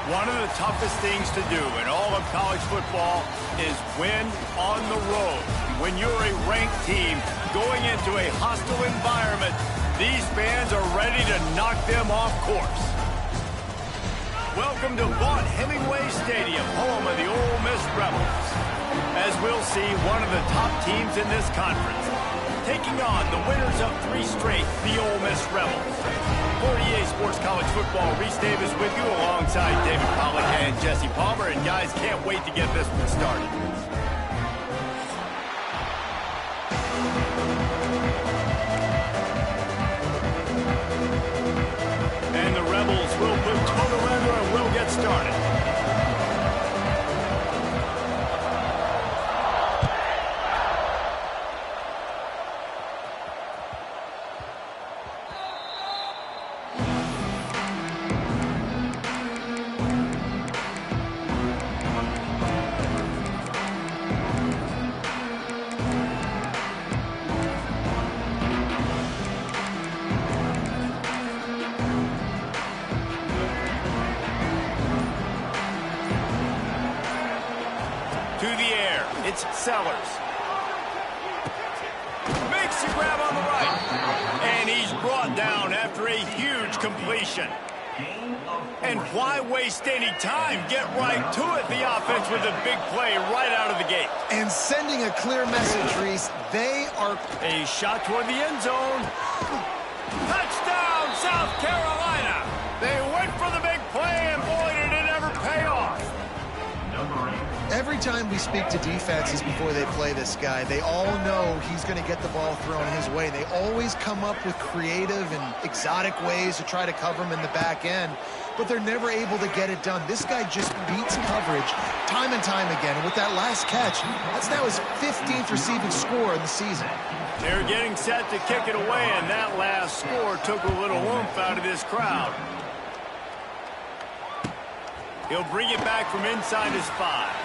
One of the toughest things to do in all of college football is win on the road. When you're a ranked team going into a hostile environment, these fans are ready to knock them off course. Welcome to Vaught-Hemingway Stadium, home of the Ole Miss Rebels. As we'll see, one of the top teams in this conference, taking on the winners of 3 straight, the Ole Miss Rebels. For EA Sports College Football, Reese Davis with you alongside David Pollack and Jesse Palmer. And guys, can't wait to get this one started. And the Rebels will put total weather and we'll get started. It's Sellers. Makes the grab on the right. And he's brought down after a huge completion. And why waste any time? Get right to it. The offense with a big play right out of the gate. And sending a clear message, Reese. They are... A shot toward the end zone. Touchdown, South Carolina. They went for the big play, and boy, did it ever pay off. Every time we speak to defenses before they play this guy, they all know he's going to get the ball thrown his way. They always come up with creative and exotic ways to try to cover him in the back end, but they're never able to get it done. This guy just beats coverage time and time again. And with that last catch, that's now his 15th receiving score in the season. They're getting set to kick it away, and that last score took a little oomph out of this crowd. He'll bring it back from inside his 5.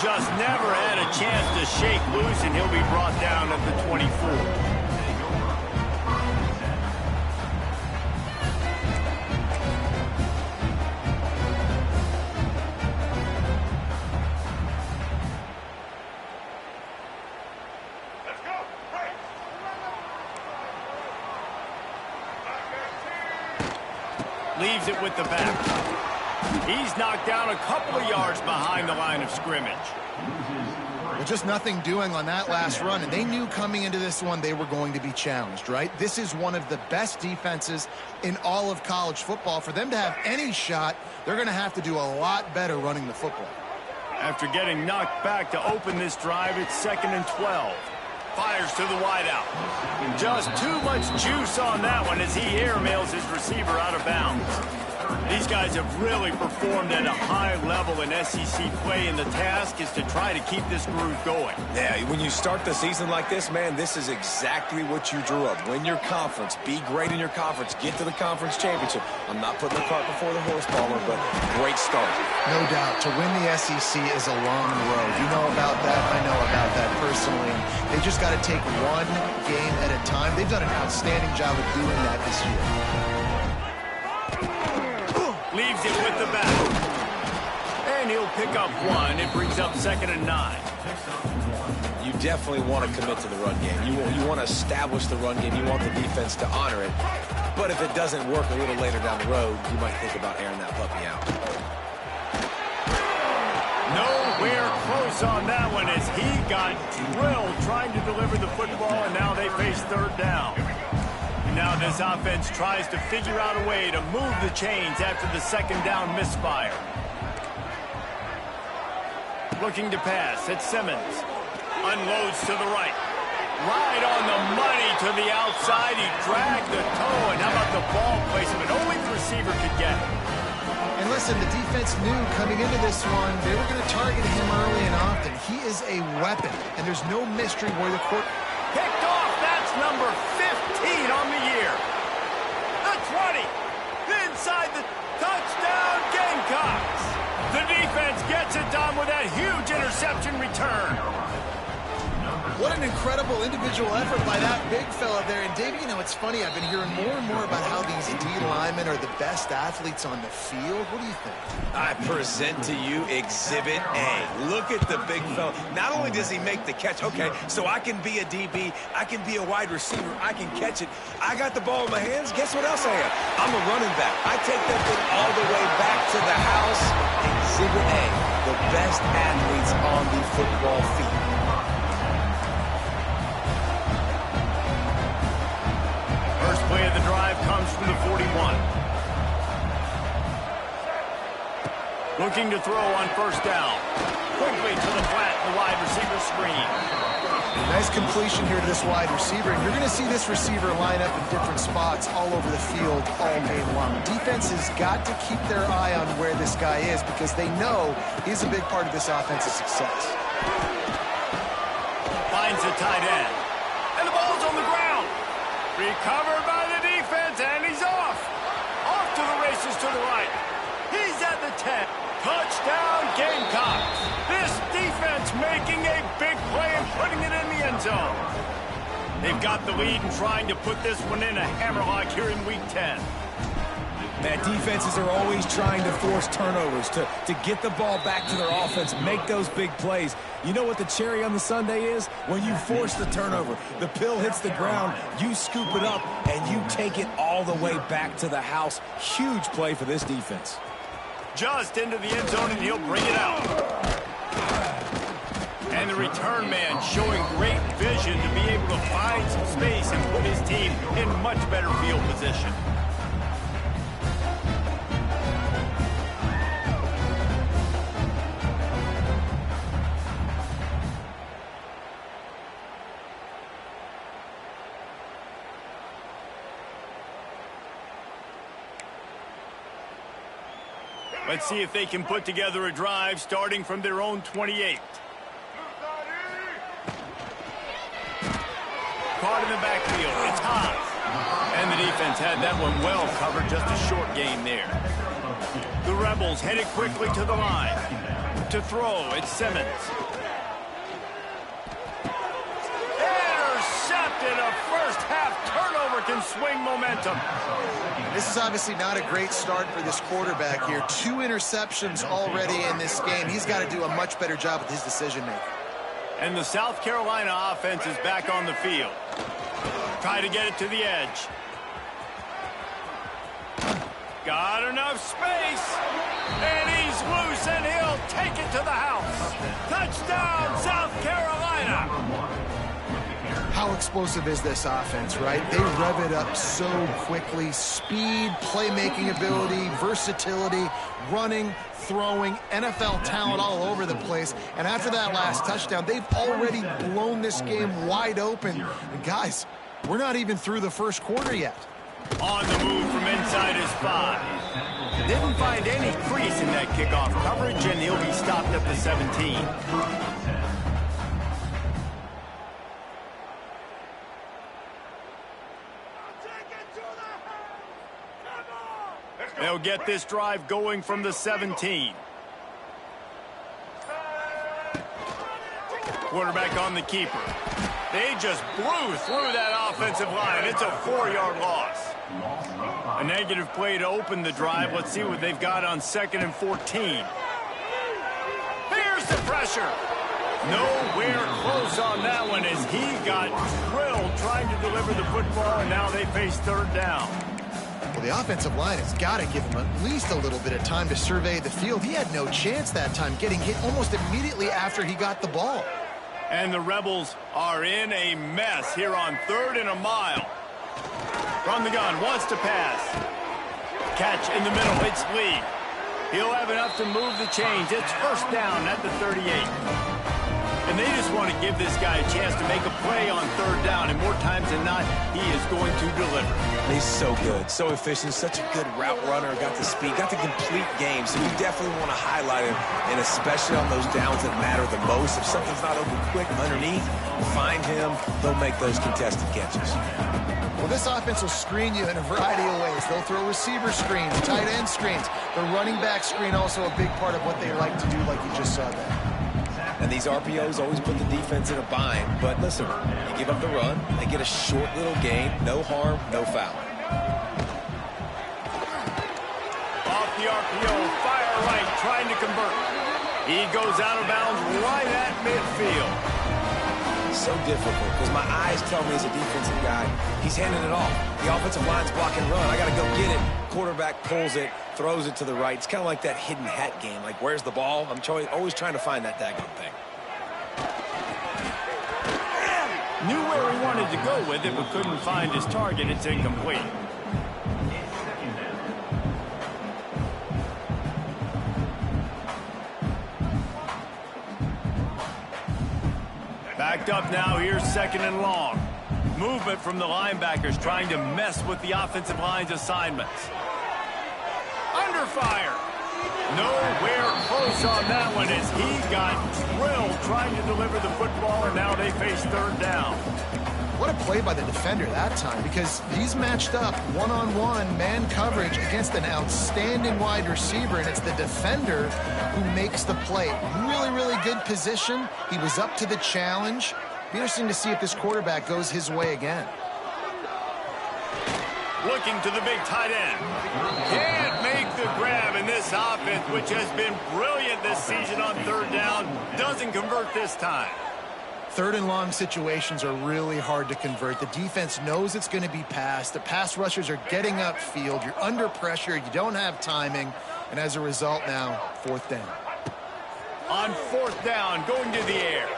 Just never had a chance to shake loose, and he'll be brought down at the 24. Let's go. Right. Leaves it with the back. He's knocked down a couple of yards behind the line of scrimmage. Well, just nothing doing on that last run, and they knew coming into this one they were going to be challenged, right? This is one of the best defenses in all of college football. For them to have any shot, they're going to have to do a lot better running the football. After getting knocked back to open this drive, it's 2nd and 12. Fires to the wideout. Just too much juice on that one as he airmails his receiver out of bounds. These guys have really performed at a high level in SEC play, and the task is to try to keep this groove going. Yeah, when you start the season like this, man, this is exactly what you drew up. Win your conference. Be great in your conference. Get to the conference championship. I'm not putting the cart before the horse, Palmer, but great start. No doubt. To win the SEC is a long road. You know about that. I know about that personally. They just got to take one game at a time. They've done an outstanding job of doing that this year. Leaves it with the back. And he'll pick up 1. It brings up 2nd and 9. You definitely want to commit to the run game. You want to establish the run game. You want the defense to honor it. But if it doesn't work a little later down the road, you might think about airing that puppy out. Nowhere close on that one as he got drilled trying to deliver the football, and now they face 3rd down. Now this offense tries to figure out a way to move the chains after the 2nd down misfire. Looking to pass. It's Simmons. Unloads to the right. Right on the money to the outside. He dragged the toe, and how about the ball placement? Only the receiver could get it. And listen, the defense knew coming into this one, they were going to target him early and often. He is a weapon, and there's no mystery where the court... Picked off. That's number 15 on the year. The 20. Inside the touchdown Gamecocks. The defense gets it done with that huge interception return. What an incredible individual individual effort by that big fella there. And, Davey, you know, it's funny. I've been hearing more and more about how these D linemen are the best athletes on the field. What do you think? I present to you Exhibit A. Look at the big fella. Not only does he make the catch, okay, so I can be a DB, I can be a wide receiver, I can catch it. I got the ball in my hands. Guess what else I am? I'm a running back. I take that thing all the way back to the house. Exhibit A, the best athletes on the football field. First play of the drive comes from the 41. Looking to throw on first down. Quickly to the flat, the wide receiver screen. Nice completion here to this wide receiver. And you're going to see this receiver line up in different spots all over the field all game long. Defense has got to keep their eye on where this guy is because they know he's a big part of this offense's success. Finds a tight end. And the ball's on the ground. Recovered by the defense, and he's off. Off to the races to the right. He's at the 10. Touchdown, Gamecocks. This defense making a big play and putting it in the end zone. They've got the lead and trying to put this one in a hammerlock here in Week 10. Man, defenses are always trying to force turnovers to get the ball back to their offense, make those big plays. You know what the cherry on the sundae is? When you force the turnover, the pill hits the ground, you scoop it up, and you take it all the way back to the house. Huge play for this defense. Just into the end zone, and he'll bring it out. And the return man showing great vision to be able to find some space and put his team in much better field position. Let's see if they can put together a drive starting from their own 28. Caught in the backfield. It's hot. And the defense had that one well covered. Just a short gain there. The Rebels headed quickly to the line. To throw, it's Simmons. Intercepted. A first half turnover can swing momentum. This is obviously not a great start for this quarterback here. 2 interceptions already in this game. He's got to do a much better job with his decision-making. And the South Carolina offense is back on the field. Try to get it to the edge. Got enough space. And he's loose, and he'll take it to the house. Touchdown, South Carolina. How explosive is this offense, right? They rev it up so quickly. Speed, playmaking ability, versatility, running, throwing, NFL talent all over the place. And after that last touchdown, they've already blown this game wide open. And guys, we're not even through the first quarter yet. On the move from inside his 5. Didn't find any crease in that kickoff coverage, and he'll be stopped at the 17. They'll get this drive going from the 17. Quarterback on the keeper. They just blew through that offensive line. It's a 4-yard loss. A negative play to open the drive. Let's see what they've got on 2nd and 14. Here's the pressure. Nowhere close on that one as he got drilled trying to deliver the football, and now they face 3rd down. Well, the offensive line has got to give him at least a little bit of time to survey the field. He had no chance that time, getting hit almost immediately after he got the ball. And the Rebels are in a mess here on 3rd and a mile. From the gun, wants to pass. Catch in the middle, it's Lee. He'll have enough to move the chains. It's first down at the 38. And they just want to give this guy a chance to make a play on 3rd down, and more times than not, he is going to deliver. He's so good, so efficient, such a good route runner, got the speed, got the complete game, so you definitely want to highlight him, and especially on those downs that matter the most. If something's not open quick underneath, find him, they'll make those contested catches. Well, this offense will screen you in a variety of ways. They'll throw receiver screens, tight end screens. The running back screen also a big part of what they like to do, like you just saw there. And these RPOs always put the defense in a bind. But listen, you give up the run, they get a short little gain, no harm, no foul. Off the RPO, fire right, trying to convert. He goes out of bounds right at midfield. So difficult because my eyes tell me as a defensive guy, he's handing it off. The offensive line's blocking run. I got to go get it. Quarterback pulls it, throws it to the right. It's kind of like that hidden hat game. Like, where's the ball? I'm always trying to find that daggone thing. Knew where he wanted to go with it, but couldn't find his target. It's incomplete. Backed up now, here's 2nd and long. Movement from the linebackers trying to mess with the offensive line's assignments. Under fire. Nowhere close on that one as he got drilled trying to deliver the football, and now they face 3rd down. What a play by the defender that time, because he's matched up one-on-one man coverage against an outstanding wide receiver, and it's the defender who makes the play. Really, really good position. He was up to the challenge. Be interesting to see if this quarterback goes his way again. Looking to the big tight end. Can't make the grab, and this offense, which has been brilliant this season on 3rd down, doesn't convert this time. 3rd and long situations are really hard to convert. The defense knows it's going to be passed. The pass rushers are getting upfield. You're under pressure. You don't have timing. And as a result now, 4th down. On 4th down, going to the air.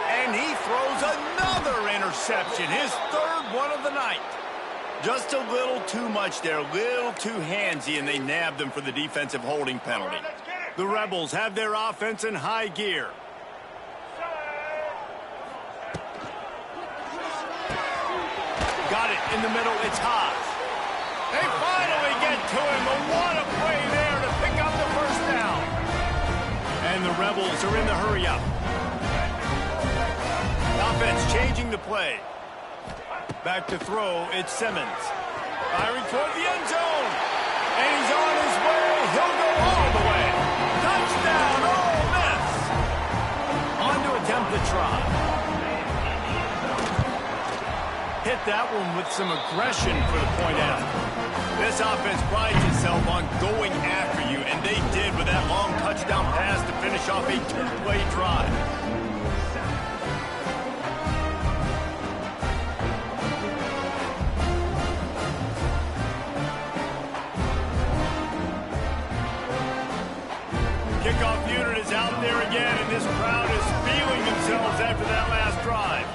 And he throws another interception, his 3rd one of the night. Just a little too much there, a little too handsy, and they nabbed them for the defensive holding penalty. The Rebels have their offense in high gear. Got it in the middle, it's Haas. They finally get to him, but what a play there to pick up the 1st down. And the Rebels are in the hurry-up. Offense changing the play. Back to throw, it's Simmons. Firing toward the end zone. And he's on his way. He'll go all the way. Touchdown, Ole Miss. On to attempt the try. Hit that one with some aggression for the point out. This offense prides itself on going after you, and they did with that long touchdown pass to finish off a 2-play drive. Kickoff unit is out there again, and this crowd is feeling themselves after that last drive.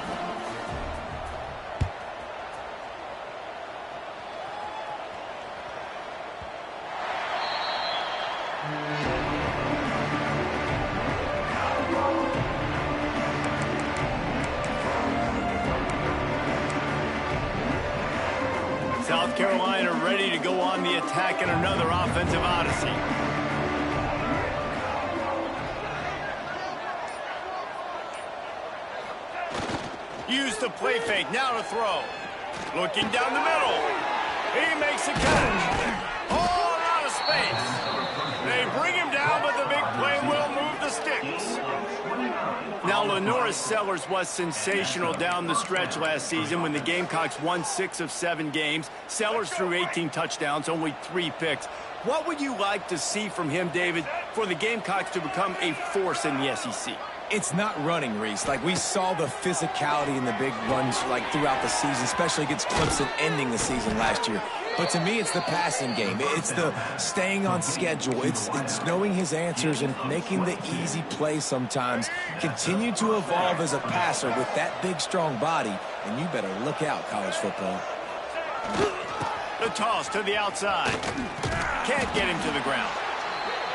South Carolina ready to go on the attack in another offensive odyssey. Use the play fake, now to throw. Looking down the middle. He makes a catch. All out of space. They bring him down, but the big play will move the sticks. Now, LaNorris Sellers was sensational down the stretch last season when the Gamecocks won 6 of 7 games. Sellers threw 18 touchdowns, only 3 picks. What would you like to see from him, David, for the Gamecocks to become a force in the SEC? It's not running, Reese. Like, we saw the physicality in the big runs, like, throughout the season, especially against Clemson ending the season last year. But to me, it's the passing game. It's the staying on schedule. It's knowing his answers and making the easy play sometimes. Continue to evolve as a passer with that big, strong body, and you better look out, college football. The toss to the outside. Can't get him to the ground.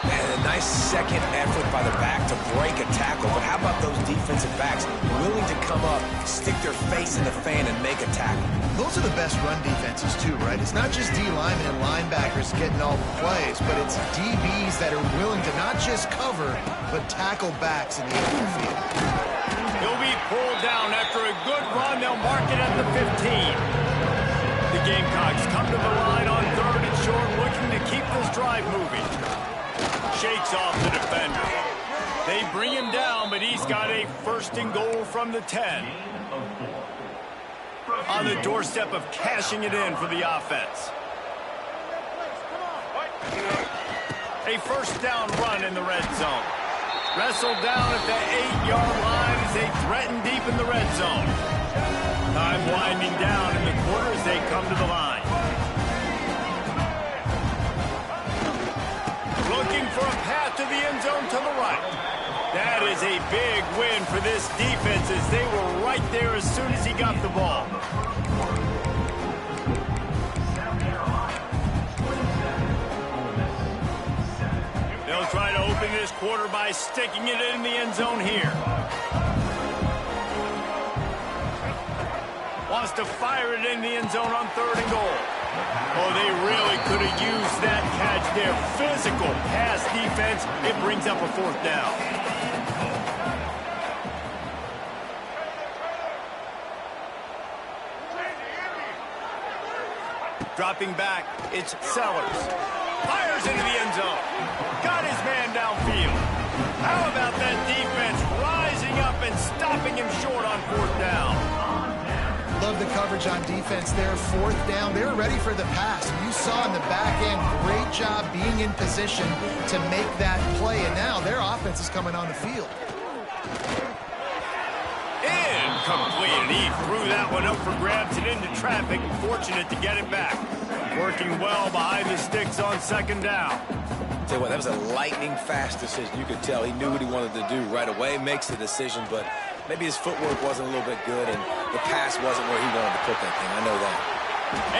And a nice second effort by the back to break a tackle. But how about those defensive backs willing to come up, stick their face in the fan, and make a tackle? Those are the best run defenses, too, right? It's not just D linemen and linebackers getting all the plays, but it's DBs that are willing to not just cover, but tackle backs in the open field. He'll be pulled down after a good run. They'll mark it at the 15. The Gamecocks come to the line on 3rd and short, looking to keep this drive moving. Shakes off the defender. They bring him down, but but he's got a 1st and goal from the 10. On the doorstep of cashing it in for the offense. A 1st down run in the red zone. Wrestled down at the 8-yard line as they threaten deep in the red zone. Time winding down in the quarter as they come to the line. Looking for a path to the end zone to the right. That is a big win for this defense as they were right there as soon as he got the ball. They'll try to open this quarter by sticking it in the end zone here. Wants to fire it in the end zone on 3rd and goal. Oh, they really could have used that catch there. Physical pass defense. It brings up a 4th down. Dropping back, it's Sellers. Fires into the end zone. Got his man downfield. How about that defense rising up and stopping him short on 4th down? Love the coverage on defense there. 4th down. They were ready for the pass. You saw in the back end, great job being in position to make that play. And now their offense is coming on the field. Incomplete. And he threw that one up for grabs and into traffic. Fortunate to get it back. Working well behind the sticks on 2nd down. Tell you what, that was a lightning-fast decision. You could tell he knew what he wanted to do right away. Makes the decision, but maybe his footwork wasn't a little bit good, and the pass wasn't where he wanted to put that thing. I know that.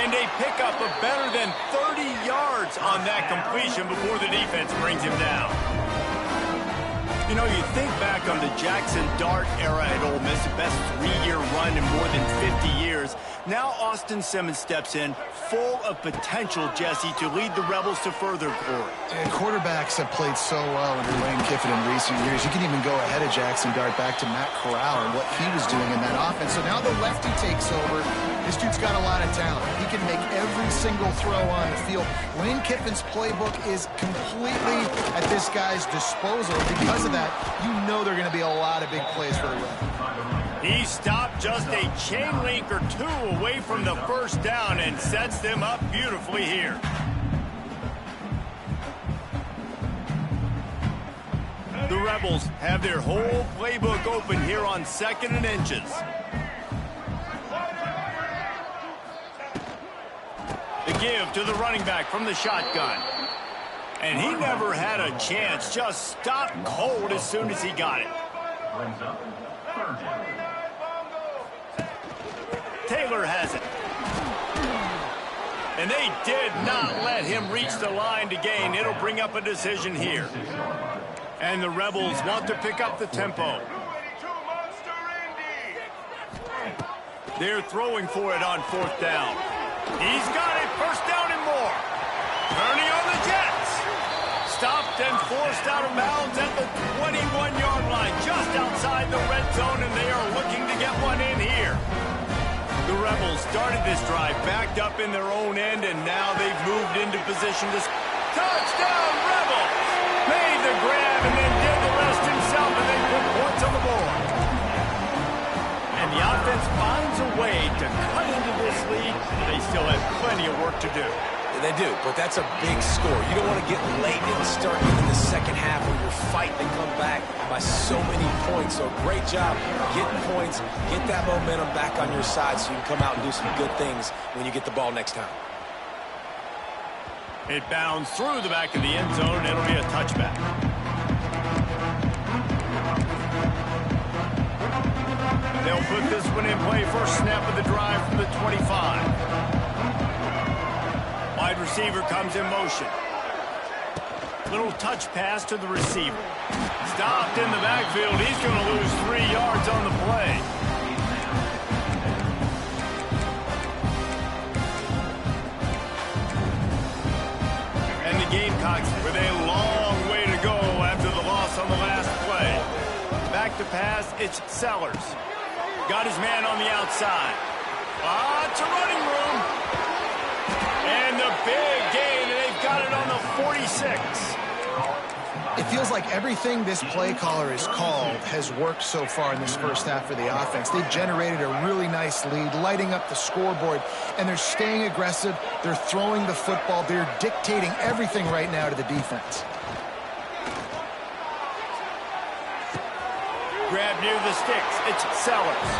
And a pickup of better than 30 yards on that completion before the defense brings him down. You know, you think back on the Jackson Dart era at Ole Miss, the best 3-year run in more than 50 years. Now Austin Simmons steps in, full of potential, Jesse, to lead the Rebels to further glory. And quarterbacks have played so well under Lane Kiffin in recent years. You can even go ahead of Jackson Dart back to Matt Corral and what he was doing in that offense. So now the lefty takes over. This dude's got a lot of talent. He can make every single throw on the field. Lane Kiffin's playbook is completely at this guy's disposal. Because of that, you know there are going to be a lot of big plays for the Rebels. He stopped just a chain link or 2 away from the 1st down and sets them up beautifully here. The Rebels have their whole playbook open here on 2nd and inches. The give to the running back from the shotgun. And he never had a chance, just stopped cold as soon as he got it. Taylor has it. And they did not let him reach the line to gain. It'll bring up a decision here. And the Rebels want to pick up the tempo. They're throwing for it on 4th down. He's got it, 1st down and more. Turning on the Jets. Stopped and forced out of bounds at the 21-yard line, just outside the red zone, and they are looking to get one in here. The Rebels started this drive backed up in their own end, and now they've moved into position to... Touchdown, Rebels! Made the grab and then did the rest himself, and they put points on the board. And the offense finds a way to cut into this lead. They still have plenty of work to do. They do, but that's a big score. You don't want to get late and start in the second half when you're fighting to come back by so many points. So great job getting points, get that momentum back on your side so you can come out and do some good things when you get the ball next time. It bounds through the back of the end zone, and it'll be a touchback. They'll put this one in play. First snap of the drive from the 25. Wide receiver comes in motion. Little touch pass to the receiver. Stopped in the backfield. He's going to lose 3 yards on the play. And the Gamecocks with a long way to go after the loss on the last play. Back to pass, it's Sellers. Got his man on the outside. Lots of running room. And the big gain, and they've got it on the 46. It feels like everything this play caller has called has worked so far in this first half for the offense. They've generated a really nice lead, lighting up the scoreboard, and they're staying aggressive. They're throwing the football. They're dictating everything right now to the defense. Grab near the sticks. It's Sellers.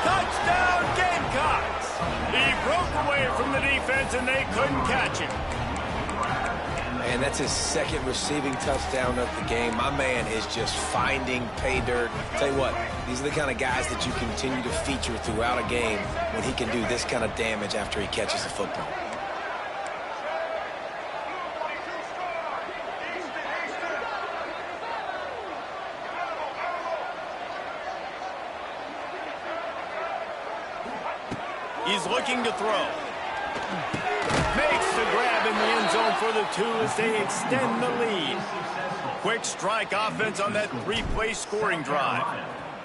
Touchdown, Gamecocks! He broke away from the defense, and they couldn't catch him. Man, that's his second receiving touchdown of the game. My man is just finding pay dirt. Tell you what, these are the kind of guys that you continue to feature throughout a game when he can do this kind of damage after he catches the football. He's looking to throw. Makes the grab in the end zone for the 2 as they extend the lead. Quick strike offense on that 3-play scoring drive.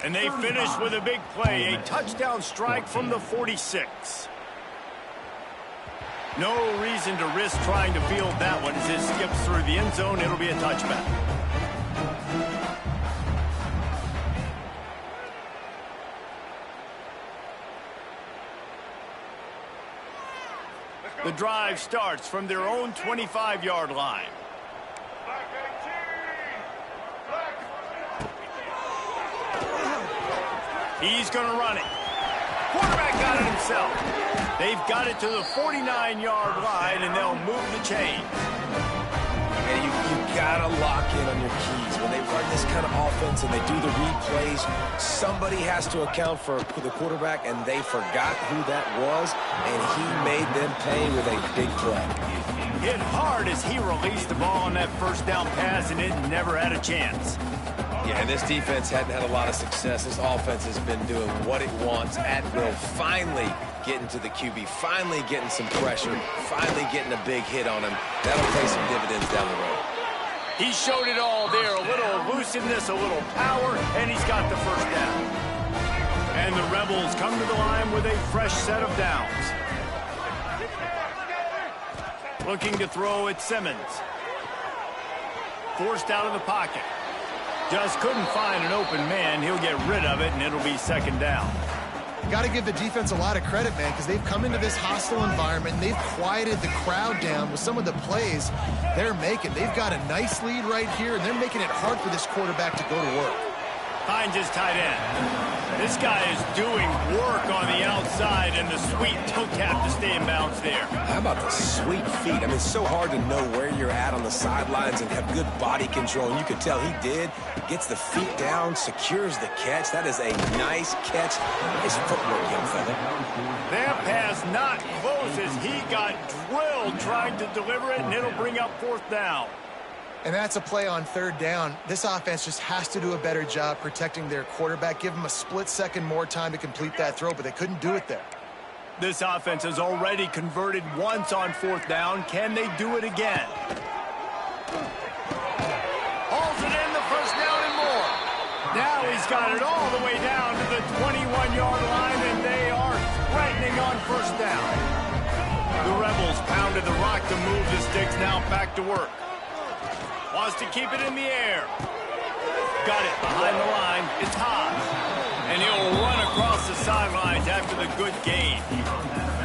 And they finish with a big play, a touchdown strike from the 46. No reason to risk trying to field that one as it skips through the end zone. It'll be a touchback. The drive starts from their own 25-yard line. He's going to run it. Quarterback got it himself. They've got it to the 49-yard line, and they'll move the chain. And you got to lock in on your keys. When they run this kind of offense and they do the replays, somebody has to account for the quarterback, and they forgot who that was, and he made them pay with a big play. Hit hard as he released the ball on that first down pass, and it never had a chance. Yeah, and this defense hadn't had a lot of success. This offense has been doing what it wants at will. Finally getting to the QB, finally getting some pressure, finally getting a big hit on him. That'll pay some dividends down the road. He showed it all there, a little elusiveness, a little power, and he's got the first down. And the Rebels come to the line with a fresh set of downs. Looking to throw at Simmons. Forced out of the pocket. Just couldn't find an open man. He'll get rid of it, and it'll be second down. Got to give the defense a lot of credit, man, because they've come into this hostile environment, and they've quieted the crowd down with some of the plays they're making. They've got a nice lead right here, and they're making it hard for this quarterback to go to work. Finds his tight end. This guy is doing work on the outside, and the sweet toe tap to stay in bounds there. How about the sweet feet? I mean, it's so hard to know where you're at on the sidelines and have good body control, and you could tell he did. Gets the feet down, secures the catch. That is a nice catch. Nice footwork, young fella. That pass not close as he got drilled trying to deliver it, and it'll bring up fourth down. And that's a play on third down. This offense just has to do a better job protecting their quarterback. Give him a split second more time to complete that throw, but they couldn't do it there. This offense has already converted once on fourth down. Can they do it again? Hauls it in, the first down and more. Now he's got it all the way down to the 21-yard line, and they are threatening on first down. The Rebels pounded the rock to move the sticks, now back to work. Wants to keep it in the air. Got it behind the line. It's Haas. And he'll run across the sidelines after the good gain.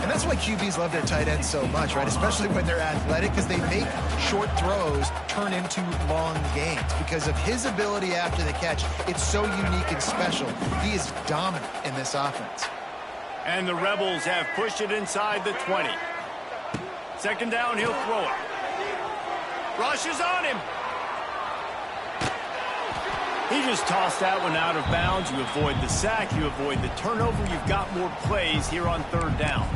And that's why QBs love their tight ends so much, right? Especially when they're athletic, because they make short throws turn into long gains. Because of his ability after the catch, it's so unique and special. He is dominant in this offense. And the Rebels have pushed it inside the 20. Second down, he'll throw it. Rushes on him. He just tossed that one out of bounds. You avoid the sack. You avoid the turnover. You've got more plays here on third down.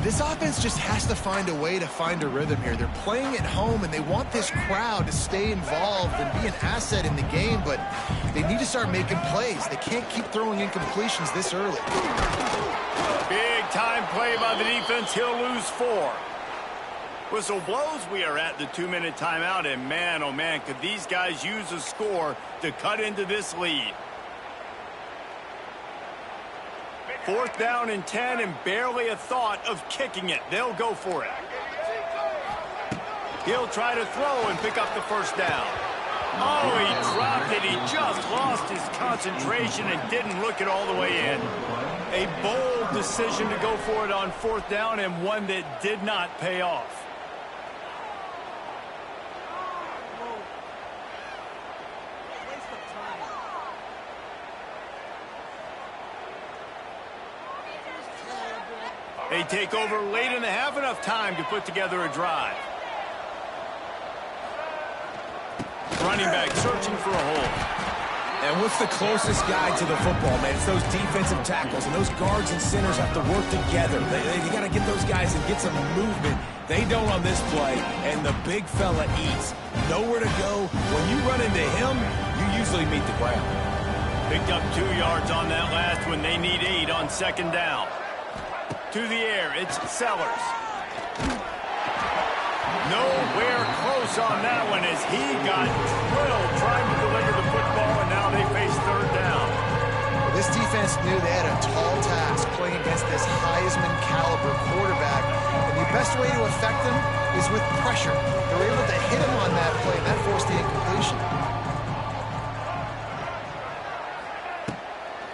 This offense just has to find a way to find a rhythm here. They're playing at home, and they want this crowd to stay involved and be an asset in the game, but they need to start making plays. They can't keep throwing incompletions this early. Big-time play by the defense. He'll lose 4. Whistle blows. We are at the 2-minute timeout, and man, oh man, could these guys use a score to cut into this lead. Fourth down and 10, and barely a thought of kicking it. They'll go for it. He'll try to throw and pick up the first down. Oh, he dropped it. He just lost his concentration and didn't look it all the way in. A bold decision to go for it on 4th down, and one that did not pay off. They take over late in the half, enough time to put together a drive. Running back searching for a hole. And what's the closest guy to the football, man? It's those defensive tackles, and those guards and centers have to work together. They got to get those guys and get some movement. They don't on this play, and the big fella eats. Nowhere to go. When you run into him, you usually meet the ground. Picked up 2 yards on that last one. They need 8 on 2nd down. To the air, it's Sellers. Nowhere close on that one as he got drilled trying to deliver the football, and now they face 3rd down. This defense knew they had a tall task playing against this Heisman caliber quarterback, and the best way to affect them is with pressure. They were able to hit him on that play, and that forced the incompletion.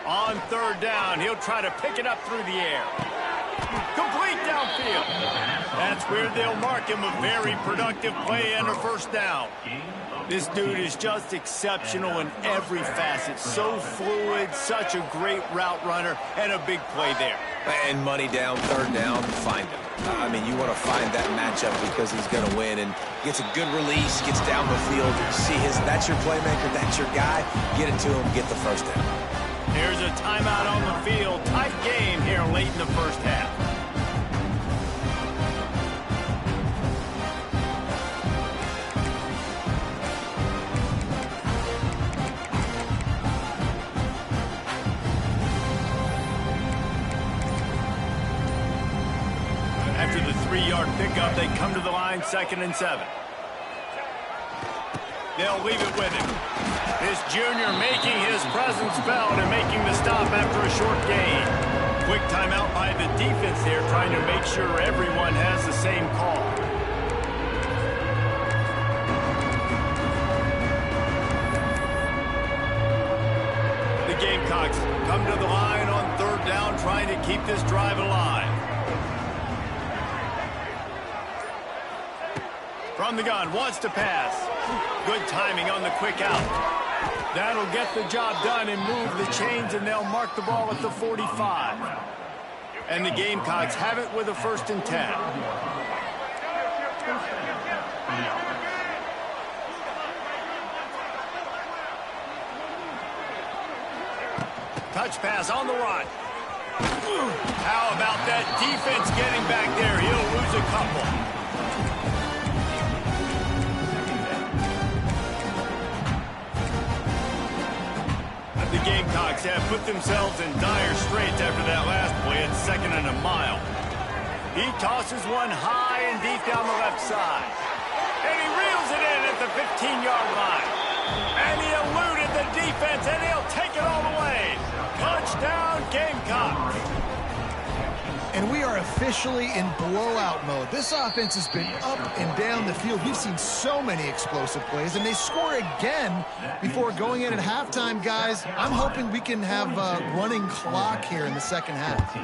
On 3rd down, he'll try to pick it up through the air. Complete downfield. That's where they'll mark him. A very productive play and a 1st down. This dude is just exceptional in every facet. So fluid, such a great route runner, and a big play there. And money down, 3rd down, find him. I mean, you want to find that matchup because he's going to win, and gets a good release, gets down the field. See that's your playmaker, that's your guy. Get it to him, get the 1st down. There's a timeout on the field. Tight game here late in the 1st half. After the 3-yard pickup, they come to the line, 2nd and 7. They'll leave it with him. This junior making his presence felt and making the stop after a short gain. Quick timeout by the defense there, trying to make sure everyone has the same call. The Gamecocks come to the line on 3rd down, trying to keep this drive alive. From the gun, wants to pass. Good timing on the quick out. That'll get the job done and move the chains, and they'll mark the ball at the 45. And the Gamecocks have it with a 1st and 10. Touch pass on the run. How about that defense getting back there? He'll lose a couple. The Gamecocks have put themselves in dire straits after that last play at 2nd and a mile. He tosses one high and deep down the left side. And he reels it in at the 15-yard line. And he eluded the defense, and he'll take it all the way. Touchdown, Gamecocks. And we are officially in blowout mode. This offense has been up and down the field. We've seen so many explosive plays, and they score again before going in at halftime, guys. I'm hoping we can have a running clock here in the 2nd half.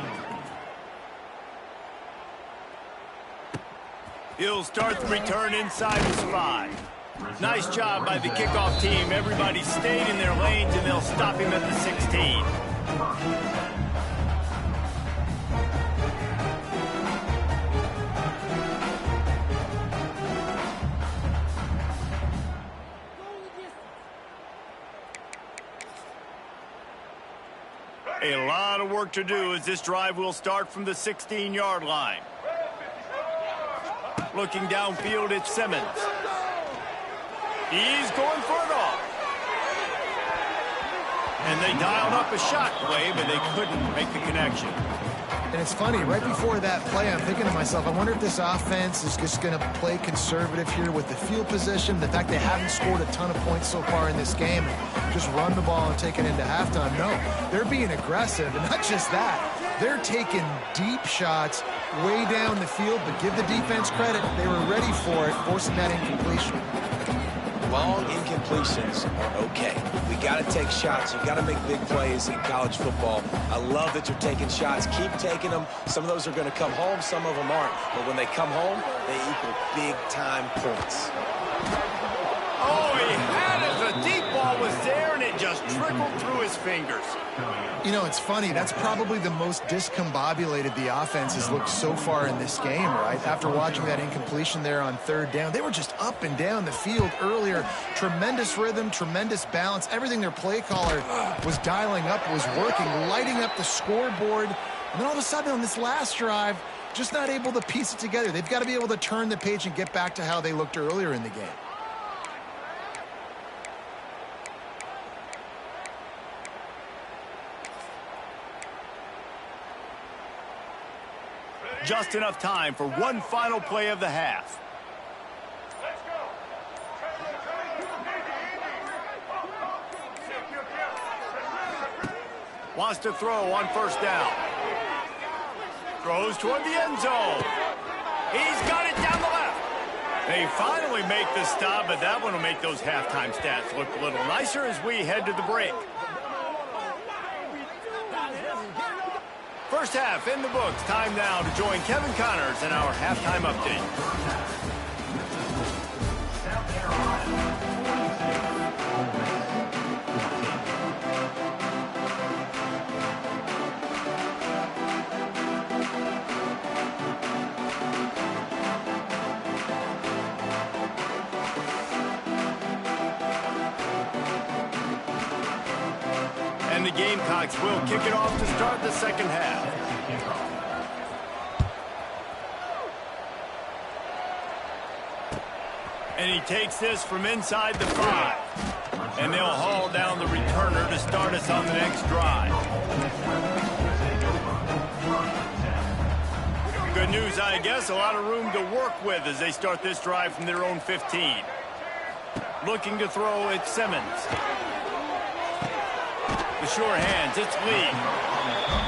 He'll start the return inside his 5. Nice job by the kickoff team. Everybody stayed in their lanes, and they'll stop him at the 16. A lot of work to do as this drive will start from the 16-yard line. Looking downfield, it's Simmons. He's going for it all. And they dialed up a shot play, but they couldn't make the connection. And it's funny, right before that play, I'm thinking to myself, I wonder if this offense is just going to play conservative here with the field position, the fact they haven't scored a ton of points so far in this game, just run the ball and take it into halftime. No, they're being aggressive, and not just that. They're taking deep shots way down the field, but give the defense credit. They were ready for it, forcing that incompletion. long incompletions are okay. We got to take shots. You got to make big plays in college football. I love that you're taking shots. Keep taking them. Some of those are going to come home. Some of them aren't. But when they come home, they equal big-time points. Oh, he had it. The deep ball was there, and it just trickled through his fingers. You know, it's funny. That's probably the most discombobulated the offense has looked so far in this game, right? After watching that incompletion there on third down, they were just up and down the field earlier. Tremendous rhythm, tremendous balance. Everything their play caller was dialing up was working, lighting up the scoreboard. And then all of a sudden on this last drive, just not able to piece it together. They've got to be able to turn the page and get back to how they looked earlier in the game. Just enough time for one final play of the half. Wants to throw on first down. Throws toward the end zone. He's got it down the left. They finally make the stop, but that one will make those halftime stats look a little nicer as we head to the break. First half in the books. Time now to join Kevin Connors in our halftime update. And the Gamecocks will kick it off to start the second half. And he takes this from inside the 5. And they'll haul down the returner to start us on the next drive. Good news, I guess. A lot of room to work with as they start this drive from their own 15. Looking to throw at Simmons. The sure hands, it's Lee.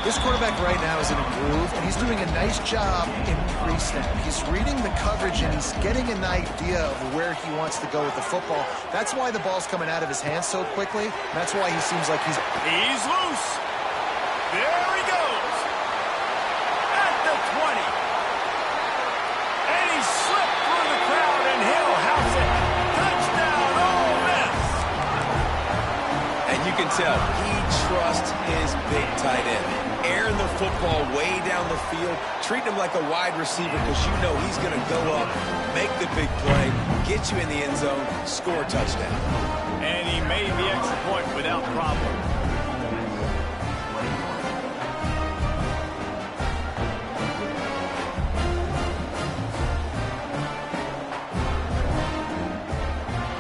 This quarterback right now is in a groove, and he's doing a nice job in pre-snap. He's reading the coverage, and he's getting an idea of where he wants to go with the football. That's why the ball's coming out of his hands so quickly. That's why he seems like he's loose. There he goes. At the 20. And he slipped through the crowd, and he'll house it. Touchdown, Ole Miss. And you can tell he trusts his big tight end. Airing the football way down the field, treat him like a wide receiver because you know he's going to go up, make the big play, get you in the end zone, score a touchdown. And he made the extra point without problem.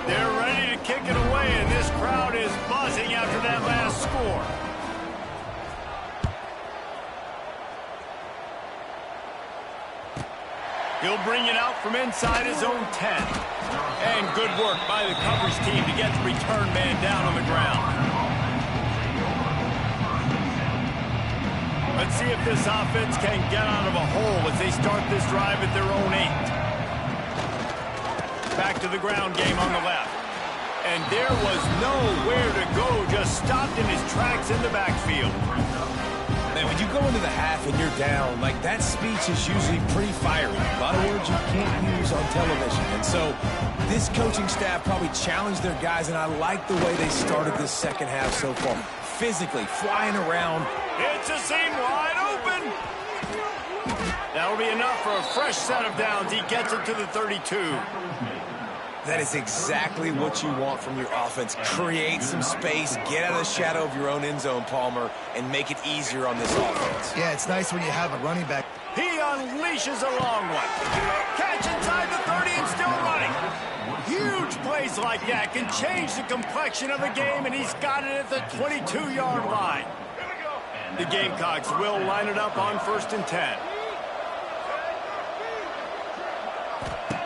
They're ready to kick it away, and this crowd is buzzing after that last score. He'll bring it out from inside his own 10. And good work by the coverage team to get the return man down on the ground. Let's see if this offense can get out of a hole as they start this drive at their own 8. Back to the ground game on the left. And there was nowhere to go, just stopped in his tracks in the backfield. Man, when you go into the half and you're down, like that speech is usually pretty fiery. A lot of words you can't use on television. And so this coaching staff probably challenged their guys, and I like the way they started this second half so far. Physically, flying around. It's a seam wide open. That'll be enough for a fresh set of downs. He gets it to the 32. That is exactly what you want from your offense. Create some space, get out of the shadow of your own end zone, Palmer, and make it easier on this offense. Yeah, it's nice when you have a running back. He unleashes a long one. Catch inside the 30 and still running. Huge plays like that can change the complexion of a game, and he's got it at the 22-yard line. The Gamecocks will line it up on 1st and 10.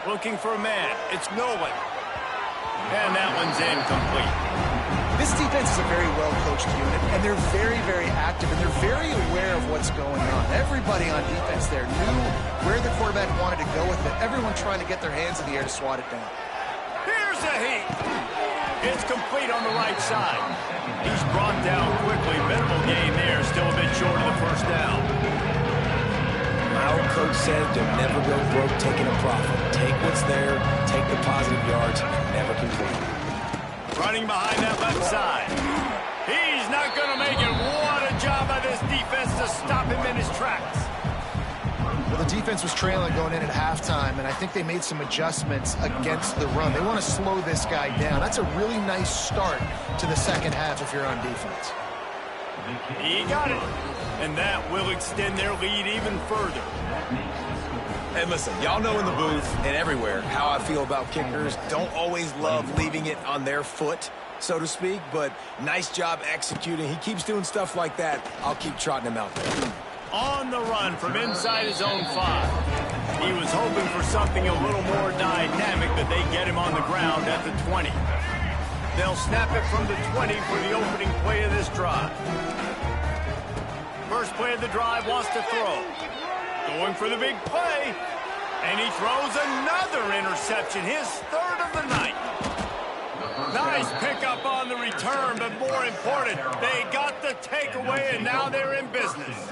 Looking for a man. It's Nolan. And that one's incomplete. This defense is a very well-coached unit, and they're very, very active, and they're very aware of what's going on. Everybody on defense there knew where the quarterback wanted to go with it. Everyone trying to get their hands in the air to swat it down. Here's the heat. It's complete on the right side. He's brought down quickly. Minimal gain there. Still a bit short of the first down. My old coach said to never go broke taking a profit. Take what's there, take the positive yards, and never complain. Running behind that left side. He's not going to make it. What a job by this defense to stop him in his tracks. Well, the defense was trailing going in at halftime, and I think they made some adjustments against the run. They want to slow this guy down. That's a really nice start to the second half if you're on defense. He got it. And that will extend their lead even further. And listen, y'all know in the booth and everywhere how I feel about kickers. Don't always love leaving it on their foot, so to speak, but nice job executing. He keeps doing stuff like that. I'll keep trotting him out there. On the run from inside his own 5. He was hoping for something a little more dynamic, but they get him on the ground at the 20. They'll snap it from the 20 for the opening play of this drive. First play of the drive, wants to throw. Going for the big play. And he throws another interception, his third of the night. Nice pickup on the return, but more important, they got the takeaway, and now they're in business.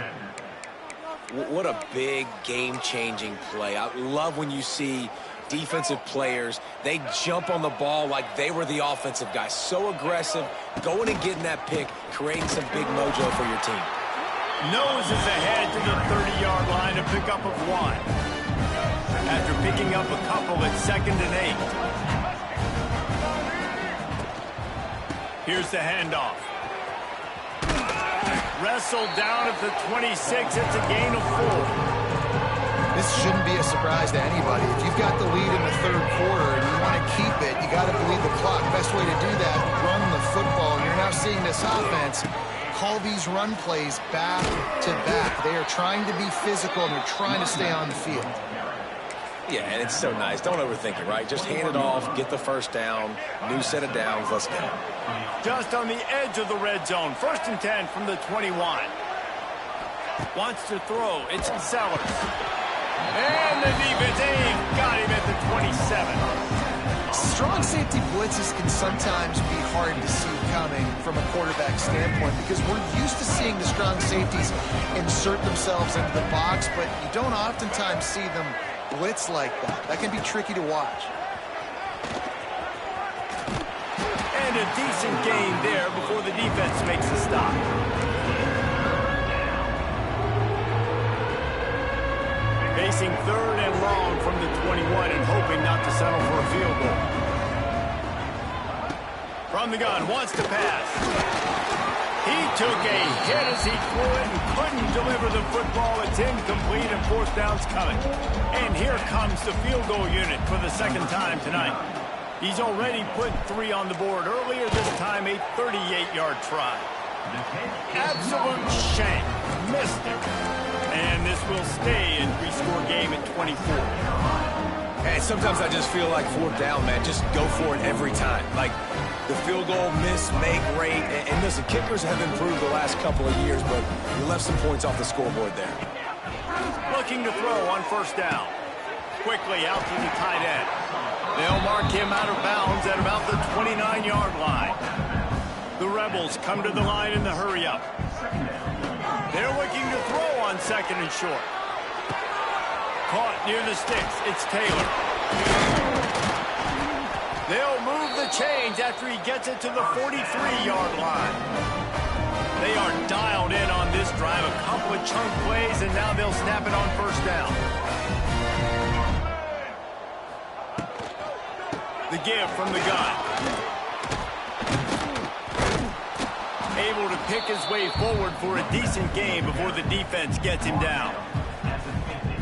What a big game-changing play. I love when you see defensive players, they jump on the ball like they were the offensive guy. So aggressive, going and getting that pick, creating some big mojo for your team. Noses ahead to the 30-yard line, a pickup of 1. After picking up a couple at 2nd and 8. Here's the handoff. Wrestled down at the 26. It's a gain of 4. This shouldn't be a surprise to anybody. If you've got the lead in the third quarter and you want to keep it, you got to bleed the clock. Best way to do that, run the football. And you're now seeing this offense call these run plays back to back. They are trying to be physical, and they're trying to stay on the field. Yeah, and it's so nice. Don't overthink it, right? Just hand it off, get the first down, new set of downs, let's go. Just on the edge of the red zone. 1st and 10 from the 21. Wants to throw. It's Sellers. And the defense got him at the 27. Strong safety blitzes can sometimes be hard to see coming from a quarterback standpoint because we're used to seeing the strong safeties insert themselves into the box, but you don't oftentimes see them blitz like that. That can be tricky to watch. And a decent gain there before the defense makes a stop. Facing 3rd and long from the 21 and hoping not to settle for a field goal. From the gun, wants to pass. He took a hit as he threw it and couldn't deliver the football. It's incomplete and 4th down's coming. And here comes the field goal unit for the 2nd time tonight. He's already put 3 on the board. Earlier this time, a 38-yard try. Absolute shank. Missed it. And this will stay a 3-score game at 24. And sometimes I just feel like 4th down, man, just go for it every time. Like the field goal, miss, make, rate. And listen, kickers have improved the last couple of years, but you left some points off the scoreboard there. Looking to throw on 1st down. Quickly out to the tight end. They'll mark him out of bounds at about the 29-yard line. The Rebels come to the line in the hurry-up. They're looking to throw on 2nd and short. Caught near the sticks. It's Taylor. They'll move the chains after he gets it to the 43-yard line. They are dialed in on this drive. A couple of chunk plays, and now they'll snap it on 1st down. The give from the gun. Able to pick his way forward for a decent game before the defense gets him down.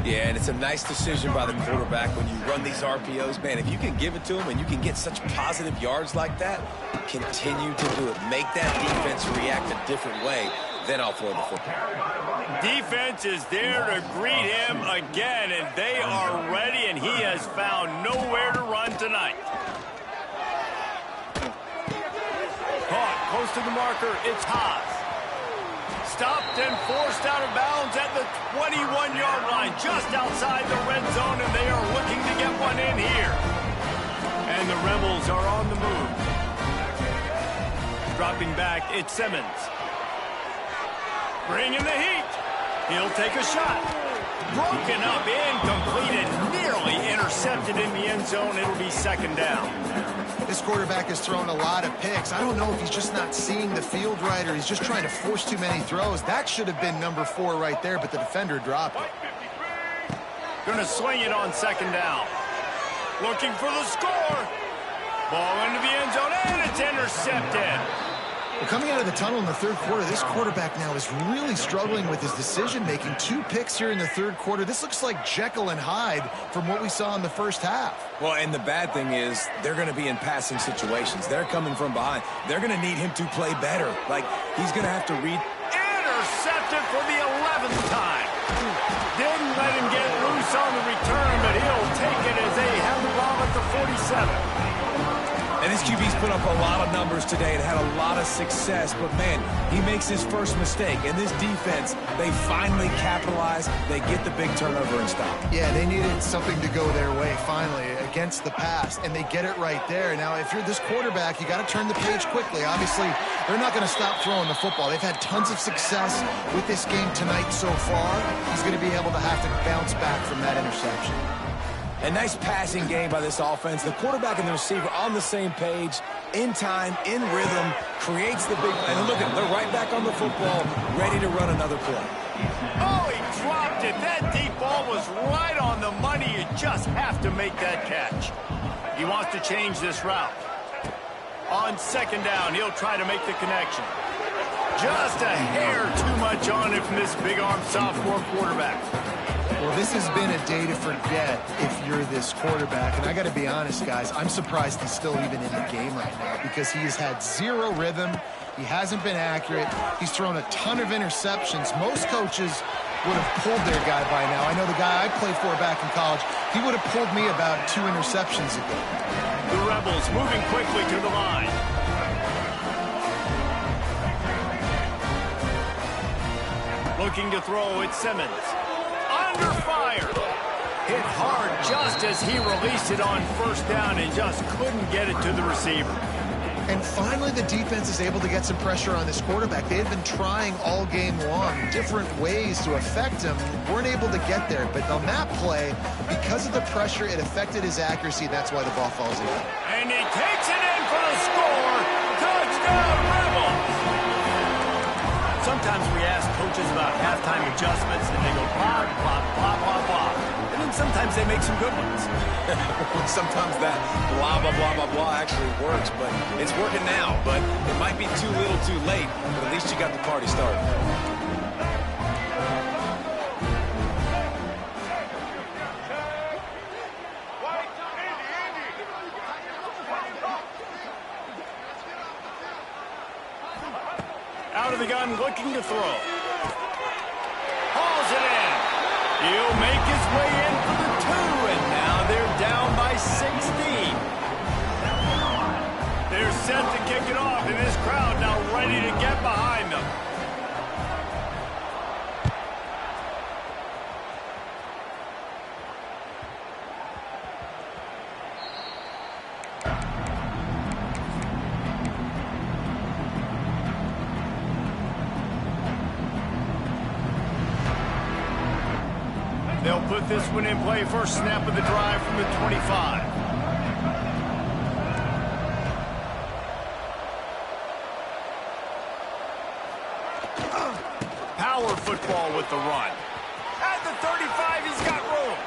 Yeah, and it's a nice decision by the quarterback when you run these RPOs. Man, if you can give it to him and you can get such positive yards like that, continue to do it. Make that defense react a different way, then I'll throw the football. Defense is there to greet him again, and they are ready, and he has found nowhere to run tonight. Caught close to the marker. It's Haas. Stopped and forced out of bounds at the 21-yard line, just outside the red zone, and they are looking to get one in here. And the Rebels are on the move. Dropping back, it's Simmons. Bringing the heat. He'll take a shot. Broken up, incomplete, and nearly intercepted in the end zone. It'll be second down. This quarterback has thrown a lot of picks. I don't know if he's just not seeing the field right or he's just trying to force too many throws. That should have been number 4 right there, but the defender dropped it. Going to swing it on second down. Looking for the score. Ball into the end zone, and it's intercepted. Well, coming out of the tunnel in the third quarter, this quarterback now is really struggling with his decision-making. 2 picks here in the third quarter. This looks like Jekyll and Hyde from what we saw in the first half. Well, and the bad thing is they're going to be in passing situations. They're coming from behind. They're going to need him to play better. Like, he's going to have to read. Intercepted for the 11th time. Didn't let him get loose on the return, but he'll take it as they have the ball at the 47. And this QB's put up a lot of numbers today and had a lot of success, but man, he makes his first mistake. And this defense, they finally capitalize. They get the big turnover and stop. Yeah, they needed something to go their way finally against the pass, and they get it right there. Now, if you're this quarterback, you got to turn the page quickly. Obviously, they're not going to stop throwing the football. They've had tons of success with this game tonight so far. He's going to be able to have to bounce back from that interception. A nice passing game by this offense. The quarterback and the receiver on the same page, in time, in rhythm, creates the big play. And look at them, they're right back on the football, ready to run another play. Oh, he dropped it. That deep ball was right on the money. You just have to make that catch. He wants to change this route. On second down, he'll try to make the connection. Just a hair too much on it from this big-arm sophomore quarterback. Well, this has been a day to forget if you're this quarterback. And I got to be honest, guys, I'm surprised he's still even in the game right now because he has had 0 rhythm. He hasn't been accurate. He's thrown a ton of interceptions. Most coaches would have pulled their guy by now. I know the guy I played for back in college, he would have pulled me about 2 interceptions ago. The Rebels moving quickly to the line. Looking to throw, it's Simmons. Under fire. Hit hard just as he released it on first down and just couldn't get it to the receiver. And finally, the defense is able to get some pressure on this quarterback. They had been trying all game long different ways to affect him. Weren't able to get there. But on that play, because of the pressure, it affected his accuracy. That's why the ball falls in. And he takes it in for the score. Touchdown, Rebels! Sometimes we ask coaches about halftime adjustments, and they go blah, blah, blah, blah, blah. And then sometimes they make some good ones. Sometimes that blah, blah, blah, blah, blah actually works, but it's working now. But it might be too little too late, but at least you got the party started. Out of the gun, looking to throw. Hauls it in. He'll make his way in for the 2, and now they're down by 16. They're set to kick it off, and this crowd now ready to get behind them. They'll put this one in play. First snap of the drive from the 25. Power football with the run. At the 35, he's got room.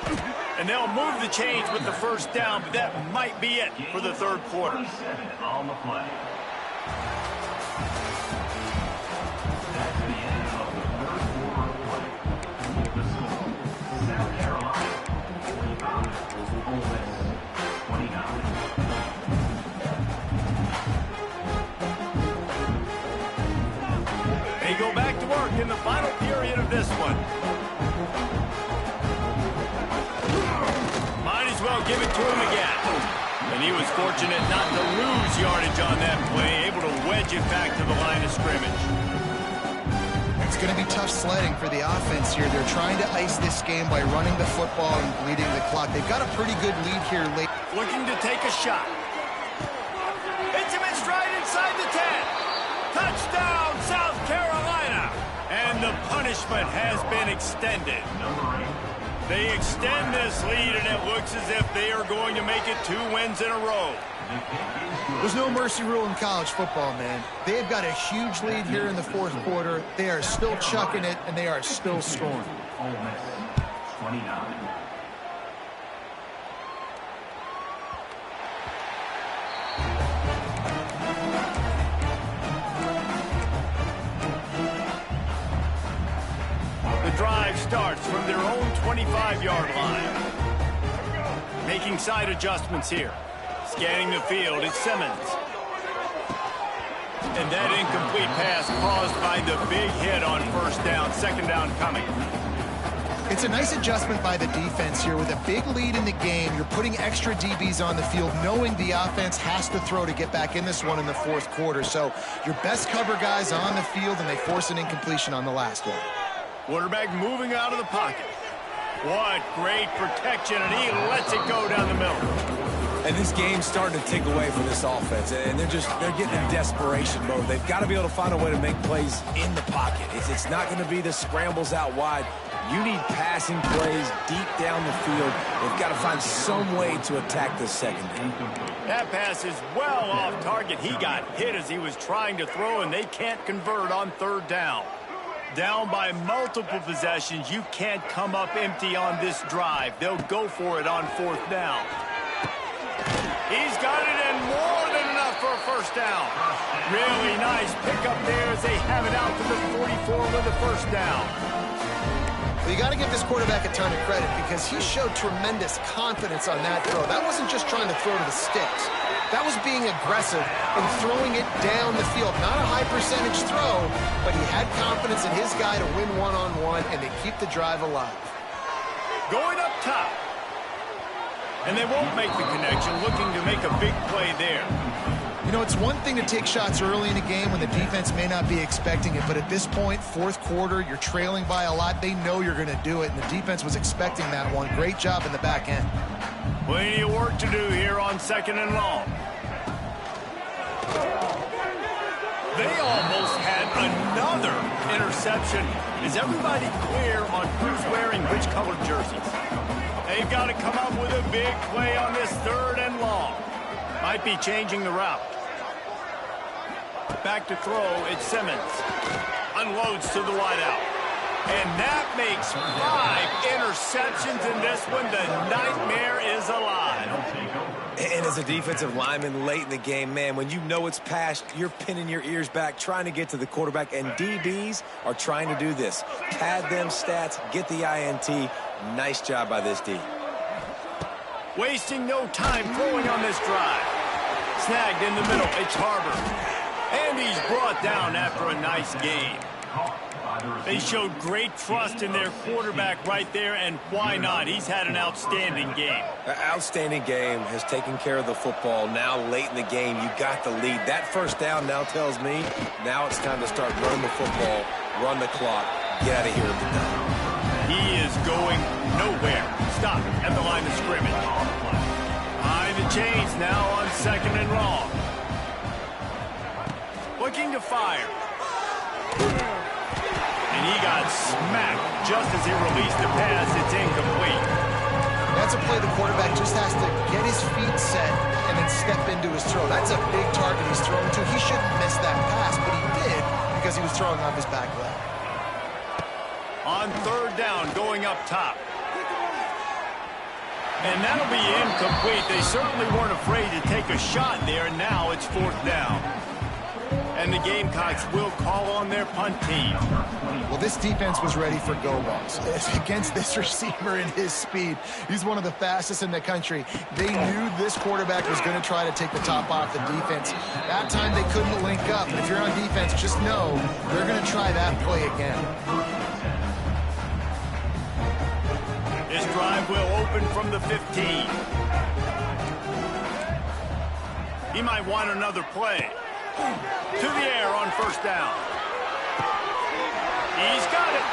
And they'll move the chains with the first down, but that might be it for the third quarter. On the play. That's the end of the third quarter of play. The score, South Carolina 45, Ole Miss 29. They go back to work in the final period of this one. Might as well give it to him again. And he was fortunate not to lose yardage on that play, able to wedge it back to the line of scrimmage. It's going to be tough sledding for the offense here. They're trying to ice this game by running the football and bleeding the clock. They've got a pretty good lead here late. Looking to take a shot. Hits him in stride inside the 10. Touchdown, South Carolina. And the punishment has been extended. They extend this lead, and it looks as if they are going to make it 2 wins in a row. There's no mercy rule in college football, man. They've got a huge lead here in the fourth quarter. They are still chucking it, and they are still scoring. Ole Miss, 29. The drive starts from their own 25-yard line. Making side adjustments here. Scanning the field, it's Simmons. And that incomplete pass caused by the big hit on first down, second down coming. It's a nice adjustment by the defense here. With a big lead in the game, you're putting extra DBs on the field, knowing the offense has to throw to get back in this one in the fourth quarter. So your best cover guys on the field, and they force an incompletion on the last one. Quarterback moving out of the pocket. What great protection, and he lets it go down the middle. And this game's starting to take away from this offense, and they're getting in desperation mode. They've got to be able to find a way to make plays in the pocket. It's not going to be the scrambles out wide. You need passing plays deep down the field. They've got to find some way to attack this secondary. That pass is well off target. He got hit as he was trying to throw, and they can't convert on third down. Down by multiple possessions, you can't come up empty on this drive. They'll go for it on fourth down. He's got it, and more than enough for a first down. Really nice pickup there as they have it out to the 44 with a first down. Well, you got to give this quarterback a ton of credit because he showed tremendous confidence on that throw. That wasn't just trying to throw to the sticks. That was being aggressive and throwing it down the field. Not a high percentage throw, but he had confidence in his guy to win one-on-one, and they keep the drive alive. Going up top. And they won't make the connection, looking to make a big play there. You know, it's one thing to take shots early in a game when the defense may not be expecting it, but at this point, fourth quarter, you're trailing by a lot. They know you're going to do it, and the defense was expecting that one. Great job in the back end. Plenty of work to do here on second and long. They almost had another interception. Is everybody clear on who's wearing which colored jerseys? They've got to come up with a big play on this third and long. Might be changing the route. Back to throw, it's Simmons. Unloads to the wideout. And that makes 5 interceptions in this one. The nightmare is alive. And as a defensive lineman late in the game, man, when you know it's past, you're pinning your ears back, trying to get to the quarterback, and DBs are trying to do this. Pad them stats, get the INT. Nice job by this D. Wasting no time throwing on this drive. Snagged in the middle, it's Harbor. And he's brought down after a nice game. They showed great trust in their quarterback right there, and why not? He's had an outstanding game. Outstanding game, has taken care of the football. Now late in the game, you got the lead. That first down now tells me now it's time to start running the football, run the clock, get out of here with the done. He is going nowhere. Stop at the line of scrimmage. Behind the chains now on second and long. Looking to fire. And he got smacked just as he released the pass. It's incomplete. That's a play the quarterback just has to get his feet set and then step into his throw. That's a big target he's throwing to. He shouldn't miss that pass, but he did because he was throwing off his back leg. On third down, going up top. And that'll be incomplete. They certainly weren't afraid to take a shot there, and now it's fourth down. And the Gamecocks will call on their punt team. Well, this defense was ready for go balls. Against this receiver and his speed, he's one of the fastest in the country. They knew this quarterback was going to try to take the top off the defense. That time they couldn't link up. But if you're on defense, just know they're going to try that play again. This drive will open from the 15. He might want another play. To the air on first down. He's got it.